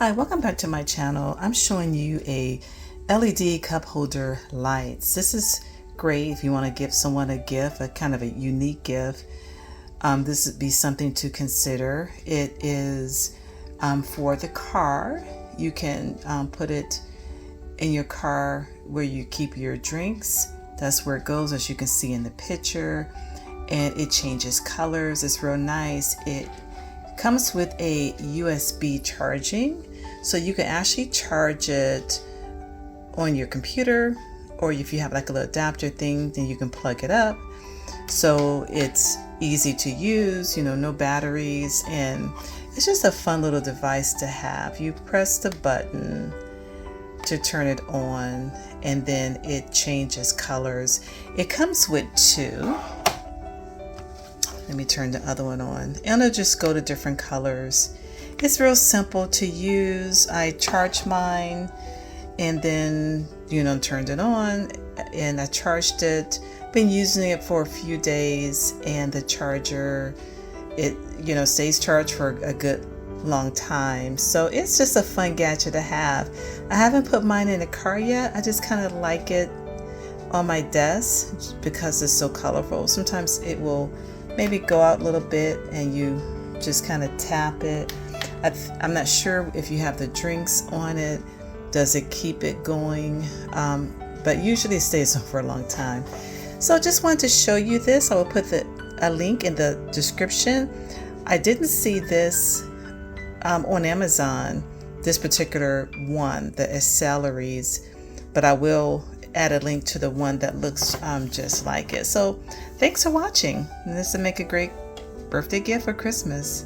Hi, welcome back to my channel. I'm showing you a LED cup holder lights. This is great if you want to give someone a gift, a kind of a unique gift. This would be something to consider. It is for the car. You can put it in your car where you keep your drinks. That's where it goes, as you can see in the picture. And it changes colors. It's real nice. It comes with a USB charging, so you can actually charge it on your computer, or if you have like a little adapter thing, then you can plug it up. So it's easy to use, no batteries, and it's just a fun little device to have. You press the button to turn it on, and then it changes colors. It comes with two. Let me turn the other one on, and it'll just go to different colors. It's real simple to use. I charged mine and then, turned it on, and I charged it. Been using it for a few days, and the charger, it, stays charged for a good long time. So it's just a fun gadget to have. I haven't put mine in the car yet. I just kind of like it on my desk because it's so colorful. Sometimes it will maybe go out a little bit and you just kind of tap it. I'm not sure if you have the drinks on it, does it keep it going? But usually it stays on for a long time. So I just wanted to show you this. I will put a link in the description. I didn't see this on Amazon, this particular one, the accessories, but I will add a link to the one that looks just like it. So thanks for watching. And this will make a great birthday gift for Christmas.